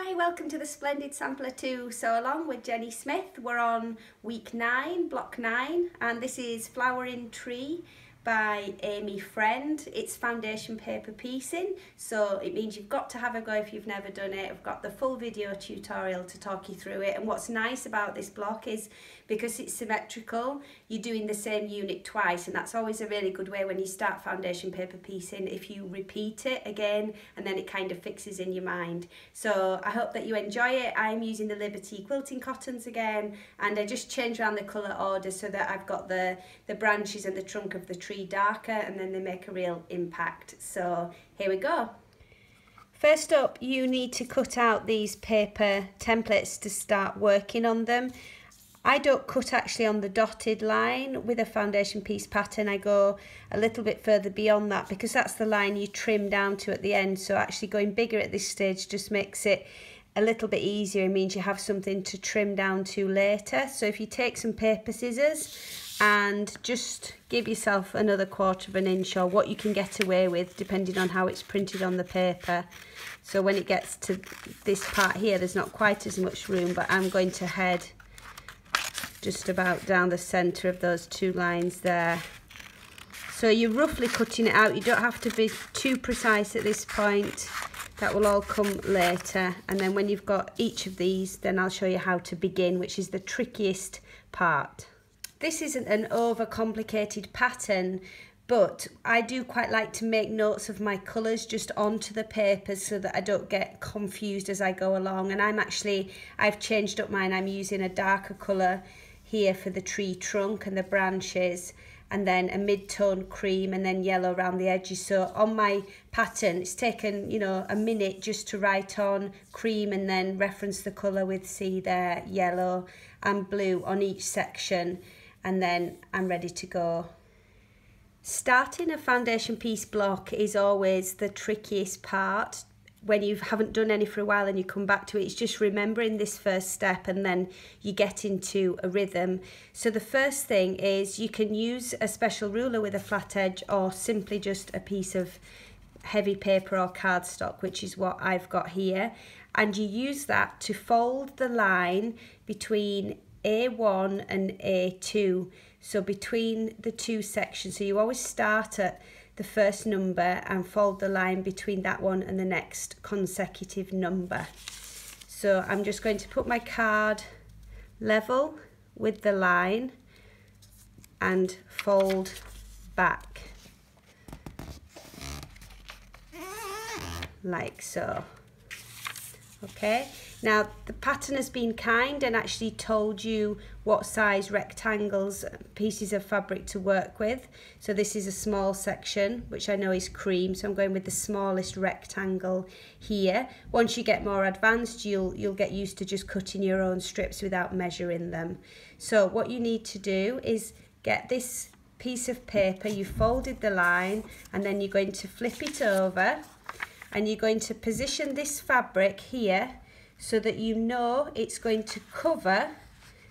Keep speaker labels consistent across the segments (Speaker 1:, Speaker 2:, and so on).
Speaker 1: Hi, welcome to the Splendid Sampler 2 Sew Along with Jenni Smith. We're on week 9, block 9, and this is Flowering Tree by Amy Friend. It's foundation paper piecing, so it means you've got to have a go if you've never done it. I've got the full video tutorial to talk you through it, and what's nice about this block is because it's symmetrical, you're doing the same unit twice, and that's always a really good way when you start foundation paper piecing, if you repeat it again and then it kind of fixes in your mind. So I hope that you enjoy it. I'm using the Liberty quilting cottons again, and I just changed around the colour order so that I've got the branches and the trunk of the tree darker, and then they make a real impact. So here we go. First up, you need to cut out these paper templates to start working on them. I don't cut actually on the dotted line with a foundation piece pattern. I go a little bit further beyond that because that's the line you trim down to at the end. So actually going bigger at this stage just makes it a little bit easier. It means you have something to trim down to later. So if you take some paper scissors and just give yourself another 1/4 of an inch, or what you can get away with depending on how it's printed on the paper. So when it gets to this part here, there's not quite as much room, but I'm going to head just about down the centre of those two lines there. So you're roughly cutting it out. You don't have to be too precise at this point. That will all come later. And then when you've got each of these, then I'll show you how to begin, which is the trickiest part. This isn't an overcomplicated pattern, but I do quite like to make notes of my colours just onto the paper so that I don't get confused as I go along. And I've changed up mine. I'm using a darker colour here for the tree trunk and the branches, and then a mid-tone cream, and then yellow around the edges. So on my pattern, it's taken, a minute just to write on cream and then reference the colour with, see there, yellow and blue on each section, and then I'm ready to go. Starting a foundation piece block is always the trickiest part. When you haven't done any for a while and you come back to it, it's just remembering this first step, and then you get into a rhythm. So the first thing is you can use a special ruler with a flat edge, or simply just a piece of heavy paper or cardstock, which is what I've got here. And you use that to fold the line between A1 and A2, so between the two sections. So you always start at the first number and fold the line between that one and the next consecutive number. So I'm just going to put my card level with the line and fold back like so. Okay, now the pattern has been kind and actually told you what size rectangles, pieces of fabric to work with. So this is a small section, which I know is cream, so I'm going with the smallest rectangle here. Once you get more advanced, you'll get used to just cutting your own strips without measuring them. So what you need to do is get this piece of paper, you folded the line, and then you're going to flip it over, and you're going to position this fabric here so that you know it's going to cover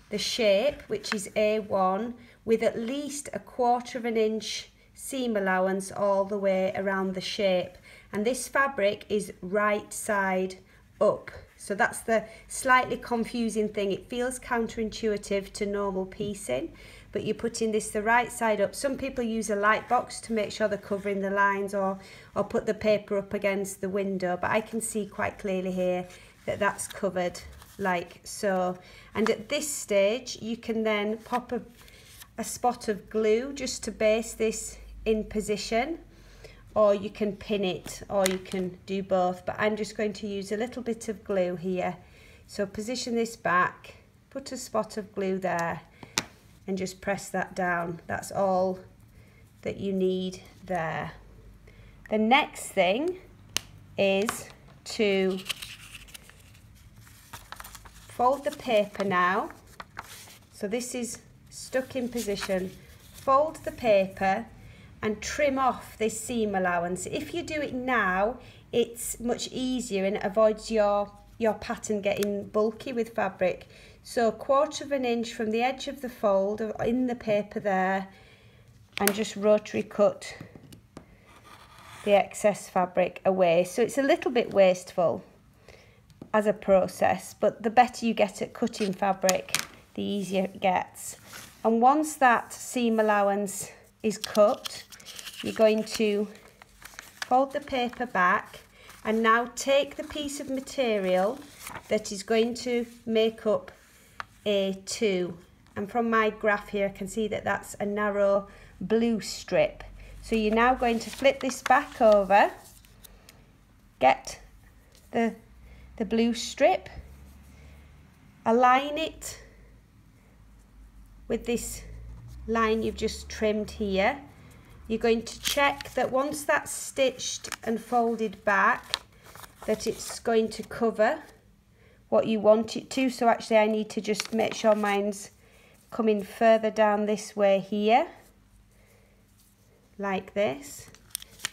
Speaker 1: the shape, which is A1, with at least a 1/4 of an inch seam allowance all the way around the shape. And this fabric is right side up. So that's the slightly confusing thing. It feels counterintuitive to normal piecing, but you're putting this the right side up. Some people use a light box to make sure they're covering the lines, or put the paper up against the window, but I can see quite clearly here that that's covered like so. And at this stage you can then pop a spot of glue just to base this in position, or you can pin it, or you can do both, but I'm just going to use a little bit of glue here. So position this back, put a spot of glue there, and just press that down. That's all that you need there. The next thing is to fold the paper now. So this is stuck in position. Fold the paper and trim off this seam allowance. If you do it now, it's much easier and it avoids your pattern getting bulky with fabric. So 1/4 of an inch from the edge of the fold in the paper there, and just rotary cut the excess fabric away. So it's a little bit wasteful. as a process, but the better you get at cutting fabric, the easier it gets. And once that seam allowance is cut, you're going to fold the paper back and now take the piece of material that is going to make up A2. And from my graph here, I can see that that's a narrow blue strip. So you're now going to flip this back over, get the blue strip, align it with this line you've just trimmed here. You're going to check that once that's stitched and folded back, that it's going to cover what you want it to. So actually I need to just make sure mine's coming further down this way here, like this,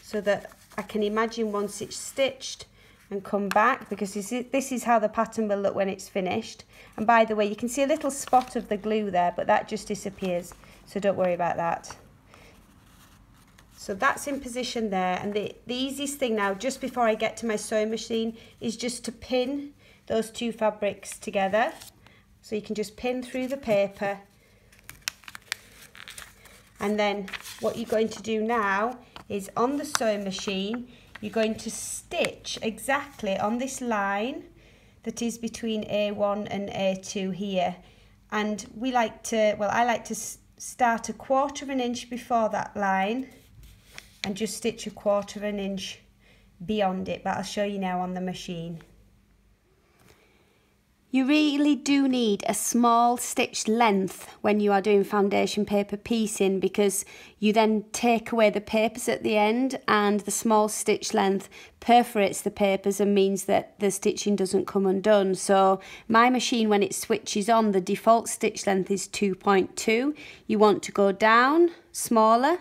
Speaker 1: so that I can imagine once it's stitched and come back, because this is how the pattern will look when it's finished. And by the way, you can see a little spot of the glue there, but that just disappears, so don't worry about that. So that's in position there, and the easiest thing now, just before I get to my sewing machine, is just to pin those two fabrics together. So you can just pin through the paper, and then what you're going to do now is on the sewing machine, you're going to stitch exactly on this line that is between A1 and A2 here. And we like to, well, I like to start 1/4 inch before that line and just stitch 1/4 inch beyond it, but I'll show you now on the machine. You really do need a small stitch length when you are doing foundation paper piecing, because you then take away the papers at the end, and the small stitch length perforates the papers and means that the stitching doesn't come undone. So my machine, when it switches on, the default stitch length is 2.2. You want to go down smaller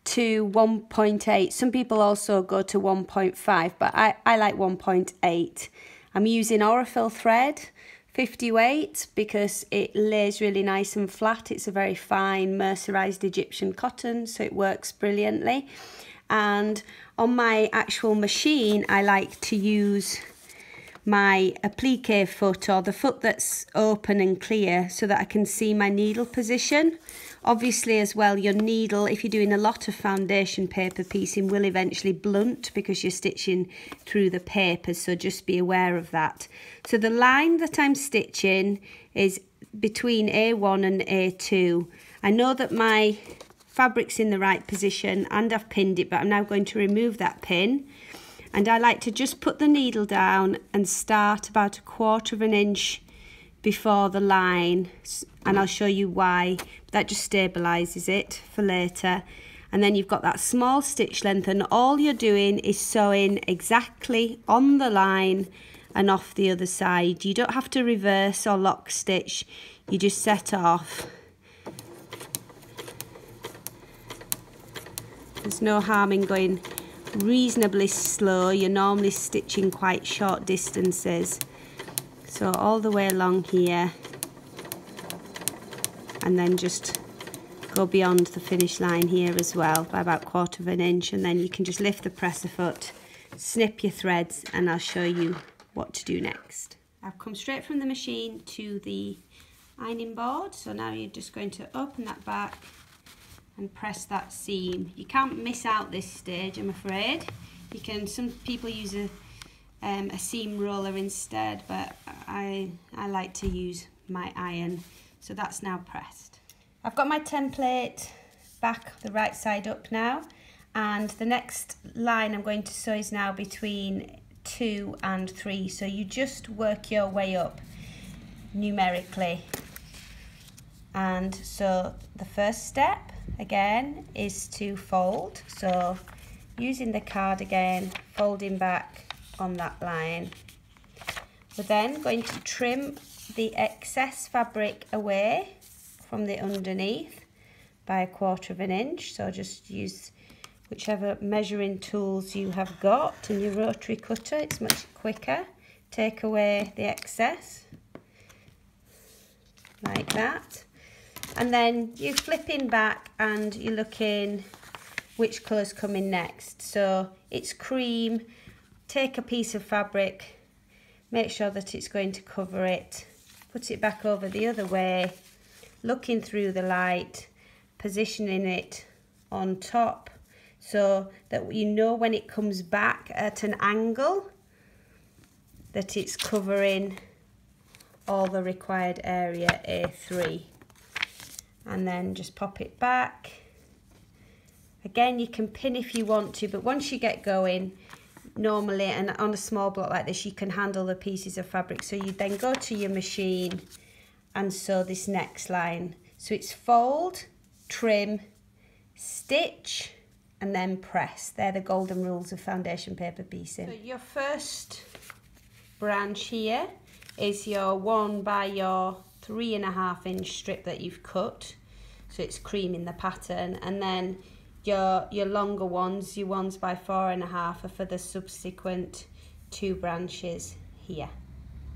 Speaker 1: to 1.8. Some people also go to 1.5, but I like 1.8. I'm using Aurifil thread, 50 weight, because it lays really nice and flat. It's a very fine mercerized Egyptian cotton, so it works brilliantly. And on my actual machine, I like to use my applique foot, or the foot that's open and clear, so that I can see my needle position. Obviously as well, your needle, if you're doing a lot of foundation paper piecing, will eventually blunt because you're stitching through the paper, so just be aware of that. So the line that I'm stitching is between A1 and A2. I know that my fabric's in the right position and I've pinned it, but I'm now going to remove that pin. And I like to just put the needle down and start about 1/4 inch before the line, and I'll show you why. That just stabilizes it for later. And then you've got that small stitch length, and all you're doing is sewing exactly on the line and off the other side. You don't have to reverse or lock stitch, you just set off. There's no harm in going reasonably slow. You're normally stitching quite short distances. So all the way along here, and then just go beyond the finish line here as well by about 1/4 inch, and then you can just lift the presser foot, snip your threads, and I'll show you what to do next. I've come straight from the machine to the ironing board, so now you're just going to open that back and press that seam. You can't miss out this stage, I'm afraid. You can, some people use a seam roller instead, but I like to use my iron. So that's now pressed. I've got my template back the right side up now, and the next line I'm going to sew is now between 2 and 3. So you just work your way up numerically. And so the first step again is to fold. So using the card again, folding back on that line. We're then going to trim the excess fabric away from the underneath by 1/4 inch. So just use whichever measuring tools you have got and your rotary cutter, it's much quicker. Take away the excess like that, and then you're flipping back and you're looking which colour's coming next. So it's cream. Take a piece of fabric, make sure that it's going to cover it, put it back over the other way, looking through the light, positioning it on top so that you know when it comes back at an angle that it's covering all the required area A3. And then just pop it back. Again, you can pin if you want to, but once you get going, normally, and on a small block like this, you can handle the pieces of fabric. So you then go to your machine and sew this next line. So it's fold, trim, stitch, and then press. They're the golden rules of foundation paper piecing. So your first branch here is your 1 by your 3.5 inch strip that you've cut. So it's creaming the pattern, and then your longer ones, your 1s by 4.5, are for the subsequent 2 branches here.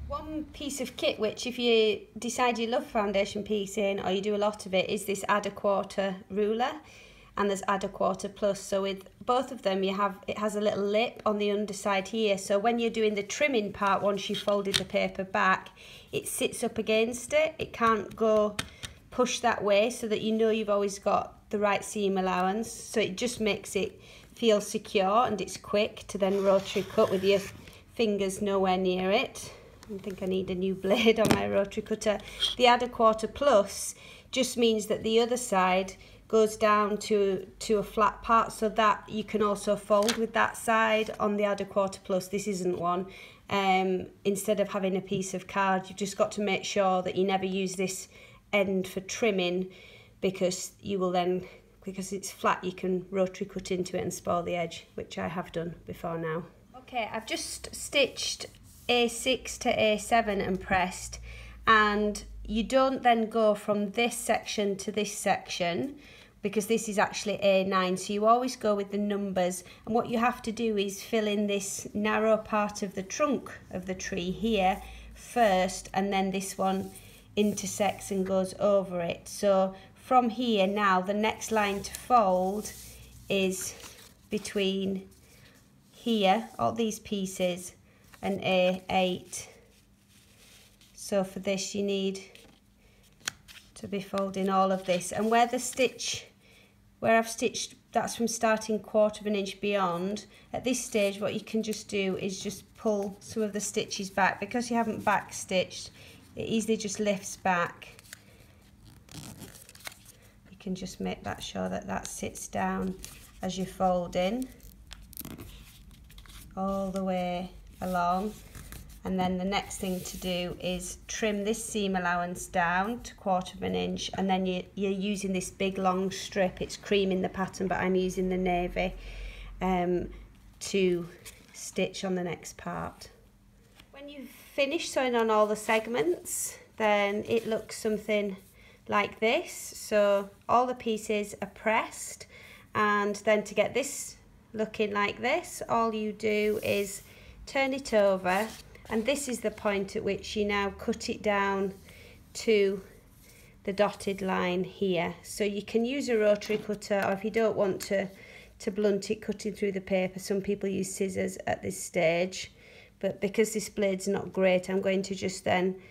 Speaker 1: One piece of kit which, if you decide you love foundation piecing or you do a lot of it, is this add a quarter ruler, and there's add a quarter plus. So with both of them, it has a little lip on the underside here, so when you're doing the trimming part, once you've folded the paper back, it sits up against it. It can't go push that way, so that you know you've always got the right seam allowance. So it just makes it feel secure, and it's quick to then rotary cut with your fingers nowhere near it. I think I need a new blade on my rotary cutter. The add a quarter plus just means that the other side goes down to a flat part, so that you can also fold with that side on the add a quarter plus. This isn't one. Instead of having a piece of card, you've just got to make sure that you never use this end for trimming, because you will then, because it's flat, you can rotary cut into it and spoil the edge, which I have done before now. Okay, I've just stitched A6 to A7 and pressed, and you don't then go from this section to this section, because this is actually A9, so you always go with the numbers. And what you have to do is fill in this narrow part of the trunk of the tree here first, and then this one intersects and goes over it. So from here now, the next line to fold is between here, all these pieces, and A8. So for this you need to be folding all of this, and where the stitch, where I've stitched, that's from starting 1/4 inch beyond. At this stage, what you can just do is just pull some of the stitches back, because you haven't back stitched. It easily just lifts back. You can just make that sure that that sits down as you're folding all the way along. And then the next thing to do is trim this seam allowance down to 1/4 inch, and then you're using this big long strip. It's creaming the pattern, but I'm using the navy to stitch on the next part. When you've finished sewing on all the segments, then it looks something like this. So all the pieces are pressed, and then to get this looking like this, all you do is turn it over, and this is the point at which you now cut it down to the dotted line here. So you can use a rotary cutter, or if you don't want to blunt it cutting through the paper, some people use scissors at this stage. But because this blade's not great, I'm going to just then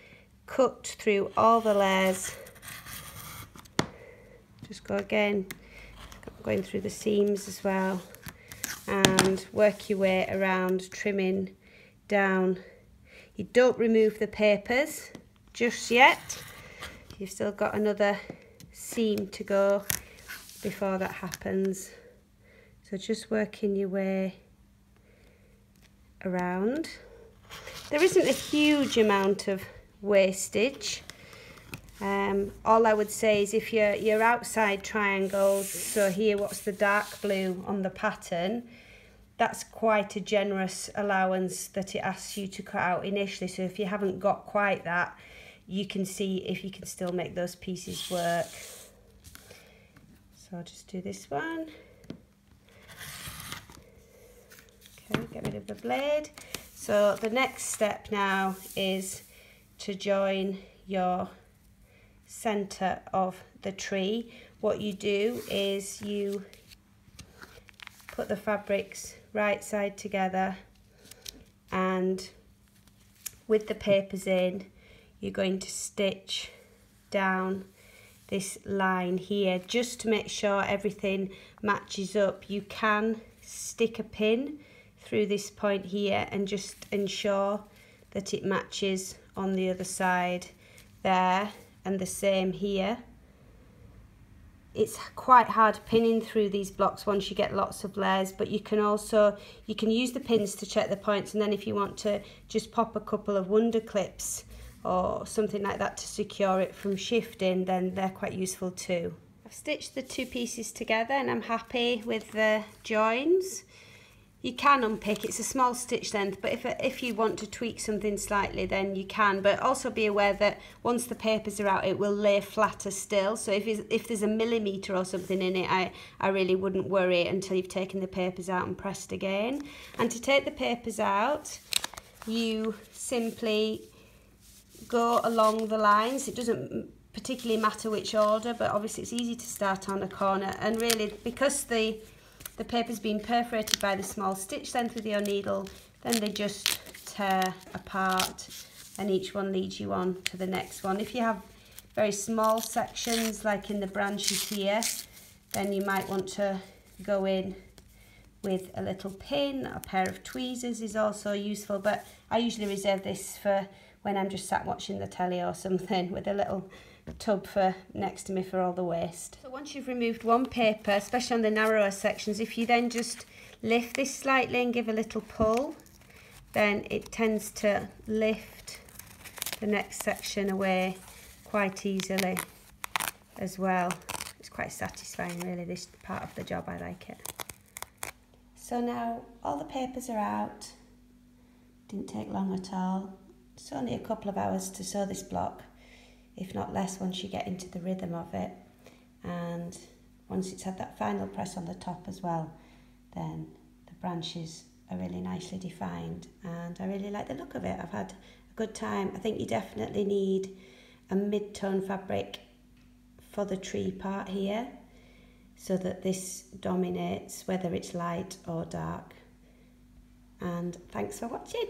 Speaker 1: cut through all the layers. Just go again, going through the seams as well, and work your way around, trimming down. You don't remove the papers just yet. You've still got another seam to go before that happens. So just working your way around. There isn't a huge amount of wastage. All I would say is, if your outside triangles, so here what's the dark blue on the pattern, that's quite a generous allowance that it asks you to cut out initially. So if you haven't got quite that, you can see if you can still make those pieces work. So I'll just do this one. Okay, get rid of the blade. So the next step now is to join your center of the tree. What you do is you put the fabrics right side together and with the papers in, you're going to stitch down this line here just to make sure everything matches up. You can stick a pin through this point here and just ensure that it matches on the other side there, and the same here. It's quite hard pinning through these blocks once you get lots of layers, but you can use the pins to check the points, and then if you want to just pop a couple of wonder clips or something like that to secure it from shifting, then they're quite useful too. I've stitched the two pieces together and I'm happy with the joins. You can unpick, it's a small stitch length, but if you want to tweak something slightly, then you can. But also be aware that once the papers are out, it will lay flatter still. So if there's a millimetre or something in it, I really wouldn't worry until you've taken the papers out and pressed again. And to take the papers out, you simply go along the lines. It doesn't particularly matter which order, but obviously it's easy to start on a corner. And really, because the paper's been perforated by the small stitch length with your needle, then they just tear apart and each one leads you on to the next one. If you have very small sections like in the branches here, then you might want to go in with a little pin. A pair of tweezers is also useful, but I usually reserve this for when I'm just sat watching the telly or something, with a little tub for next to me for all the waste. So once you've removed one paper, especially on the narrower sections, if you then just lift this slightly and give a little pull, then it tends to lift the next section away quite easily as well. It's quite satisfying really, this part of the job. I like it. So now all the papers are out. Didn't take long at all. It's only a couple of hours to sew this block, if not less, once you get into the rhythm of it. And once it's had that final press on the top as well, then the branches are really nicely defined and I really like the look of it. I've had a good time. I think you definitely need a mid-tone fabric for the tree part here so that this dominates whether it's light or dark. And thanks for watching.